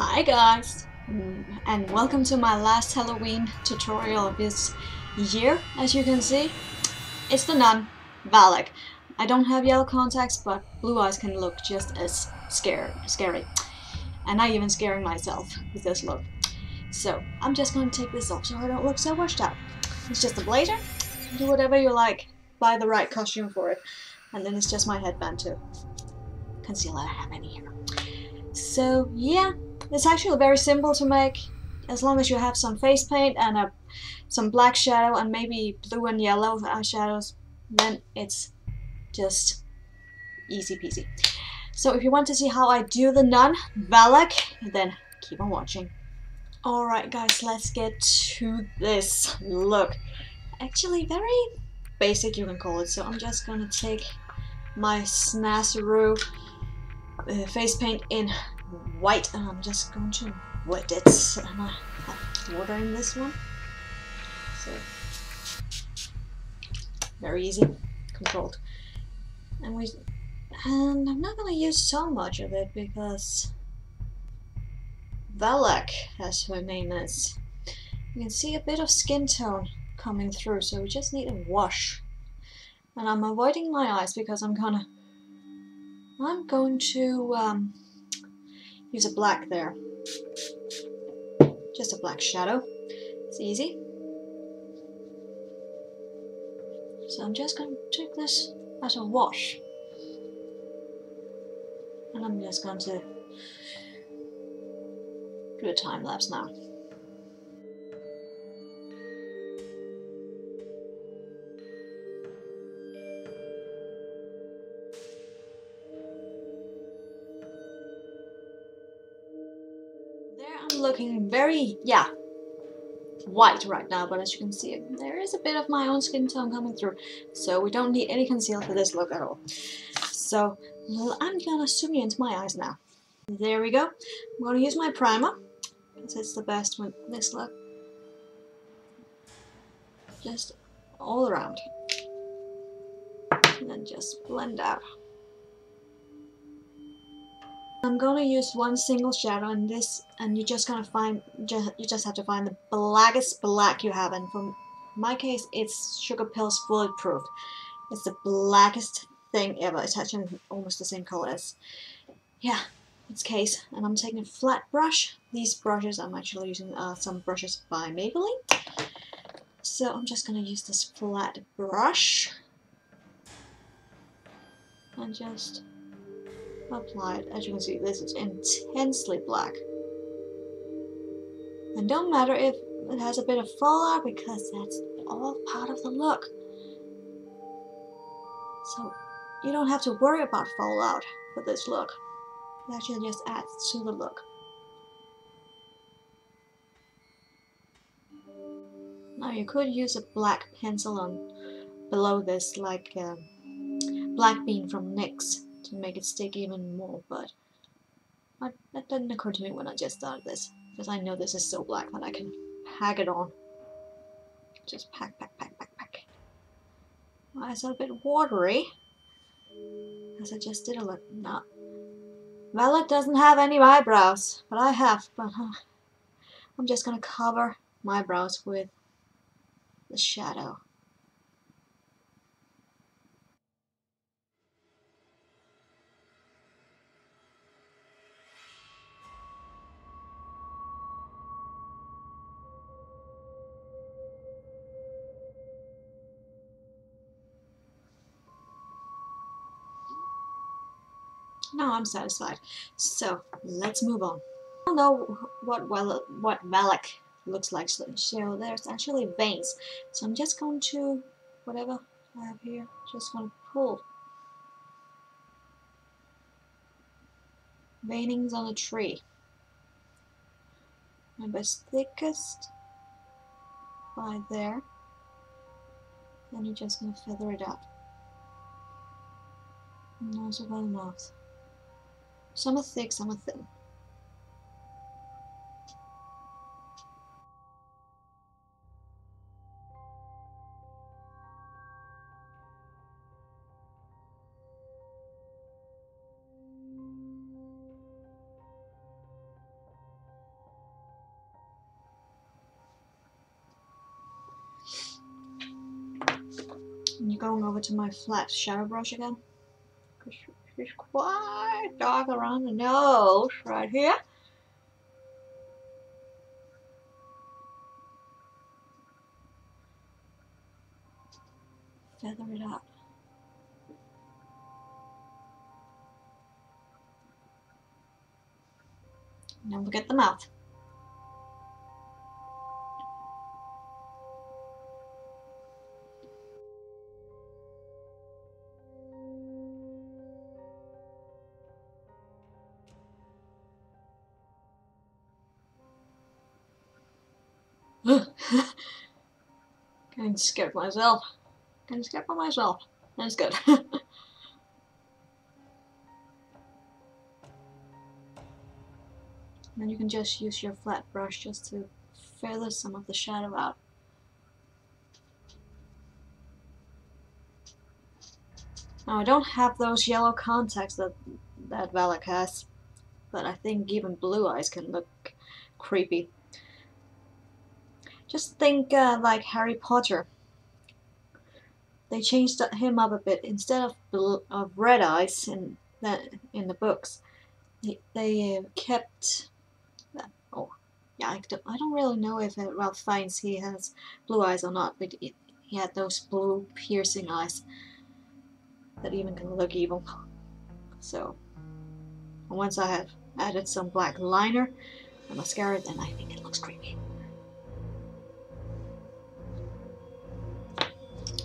Hi guys, and welcome to my last Halloween tutorial of this year. As you can see, it's the nun, Valak. I don't have yellow contacts, but blue eyes can look just as scary. And I even scaring myself with this look. So I'm just going to take this off so I don't look so washed out. It's just a blazer. Do whatever you like. Buy the right costume for it. And then it's just my headband to conceal I have any hair. So yeah, it's actually very simple to make, as long as you have some face paint and some black shadow and maybe blue and yellow eyeshadows, then it's just easy peasy. So if you want to see how I do the nun, Valak, then keep on watching. Alright guys, let's get to this look. Actually very basic you can call it, so I'm just gonna take my Snazaroo face paint in white and I'm just going to wet it, and I have water in this one, so very easy, controlled. And I'm not going to use so much of it because Valak, as her name is, you can see a bit of skin tone coming through, so we just need a wash. And I'm avoiding my eyes because I'm going to use a black there. Just a black shadow. It's easy. So I'm just going to take this as a wash. And I'm just going to do a time lapse now. There I'm looking very, white right now, but as you can see, there is a bit of my own skin tone coming through, so we don't need any concealer for this look at all. So I'm gonna zoom you into my eyes now. There we go. I'm gonna use my primer, because it's the best with this look. Just all around. And then just blend out. I'm gonna use one single shadow in this, and you just have to find the blackest black you have, and for my case it's Sugar Pills Fully Proof. It's the blackest thing ever. It's actually almost the same color as its case. And I'm taking a flat brush. These brushes, I'm actually using some brushes by Maybelline. So I'm just gonna use this flat brush and just apply it. As you can see, this is intensely black. And don't matter if it has a bit of fallout, because that's all part of the look. So you don't have to worry about fallout with this look. It actually just adds to the look. Now you could use a black pencil on below this, like Black Bean from NYX, to make it stick even more, but that didn't occur to me when I just started this, because I know this is so black that I can pack it on. Just pack. My eyes are a bit watery, because I just did a look. No. Valak doesn't have any eyebrows, but I have. But I'm just gonna cover my brows with the shadow. Now I'm satisfied. So let's move on. I don't know what Valak looks like. So there's actually veins. So I'm just going to, whatever I have here, just going to pull veinings on a tree. My best thickest by there. Then you're just going to feather it out. And also by the mouth. Some are thick, some are thin. going over to my flat shadow brush again. It's quite dark around the nose right here. Feather it out. And then we'll get the mouth. Getting scared myself. Getting scared by myself. That's good. Then you can just use your flat brush just to feather some of the shadow out. Now I don't have those yellow contacts that Valak has, but I think even blue eyes can look creepy. Just think like Harry Potter. They changed him up a bit. Instead of red eyes in the books, they kept. Oh, yeah. I don't really know if Ralph Fiennes he has blue eyes or not, but he had those blue piercing eyes that even can look evil. So once I have added some black liner and mascara, then I think it looks creepy.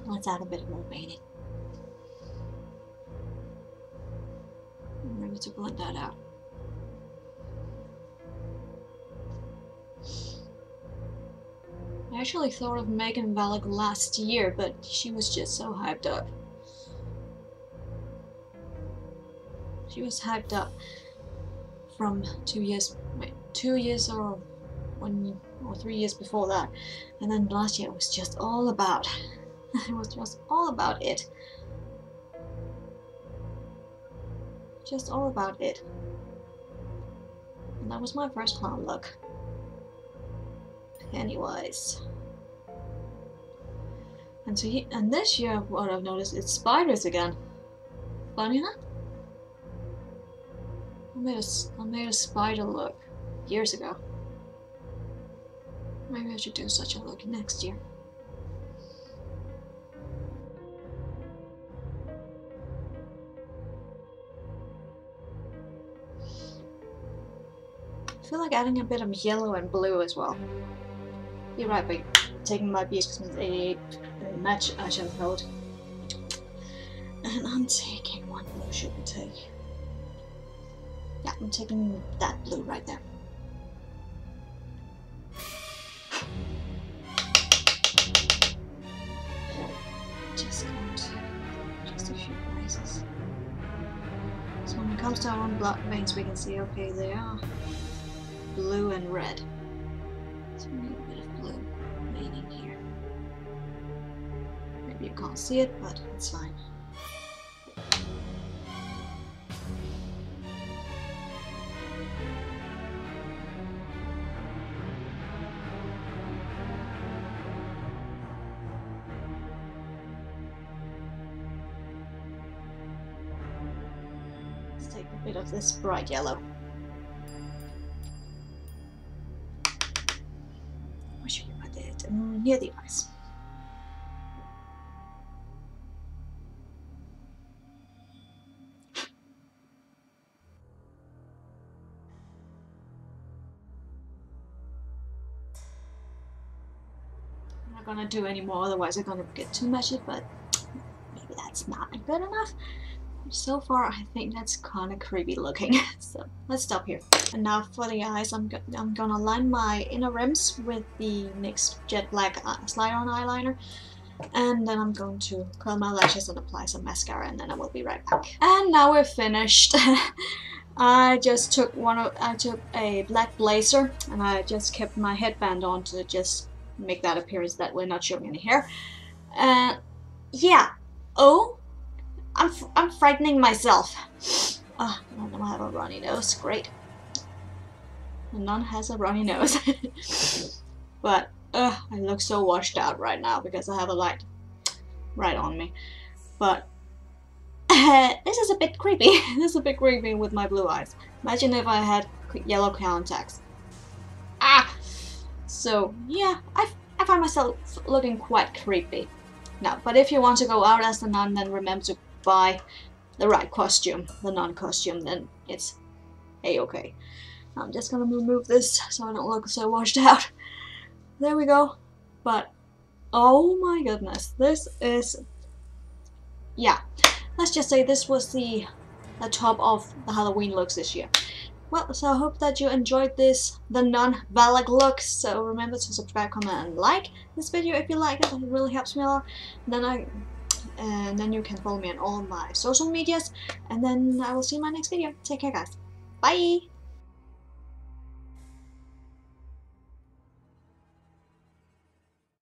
Let's add a bit more painting. I'm ready to blend that out. I actually thought of making Valak last year, but she was just so hyped up. She was hyped up from 2 years or 3 years before that, and then last year it was just all about. It was just all about it. Just all about it. And that was my first clown look. Pennywise. And this year, what I've noticed, it's spiders again. Funny, huh? I made a spider look years ago. Maybe I should do such a look next year. I feel like adding a bit of yellow and blue as well. You're right, but taking my Beauties a match eyeshadow palette. And I'm taking what blue should we take? Yeah, I'm taking that blue right there. Just a few places. So when it comes to our own blood veins, we can see, okay, they are blue and red. So we need a bit of blue veining here. Maybe you can't see it, but it's fine. Let's take a bit of this bright yellow. Where should we put it? Near the eyes. I'm not gonna do any more, otherwise I'm gonna get too messy, but maybe that's not good enough. So far, I think that's kind of creepy looking. So let's stop here. And now for the eyes, I'm gonna line my inner rims with the NYX Jet Black Slide-On eyeliner, and then I'm going to curl my lashes and apply some mascara, and then I will be right back. And now we're finished. I took a black blazer, and I just kept my headband on to just make that appearance that we're not showing any hair. And yeah. Oh. I'm frightening myself. Oh, I don't have a runny nose. Great. None has a runny nose. But I look so washed out right now because I have a light right on me. But this is a bit creepy. This is a bit creepy with my blue eyes. Imagine if I had yellow contacts. Ah! So yeah, I find myself looking quite creepy. Now, but if you want to go out as the nun, then remember to buy the right costume, the nun costume, then it's a-okay. I'm just gonna remove this so I don't look so washed out. There we go. But oh my goodness, this is, yeah, let's just say this was the top of the Halloween looks this year. Well, so I hope that you enjoyed this, the non-Valak look. So remember to subscribe, comment, and like this video if you like it. It really helps me a lot. And then you can follow me on all my social medias. And then I will see you in my next video. Take care, guys. Bye!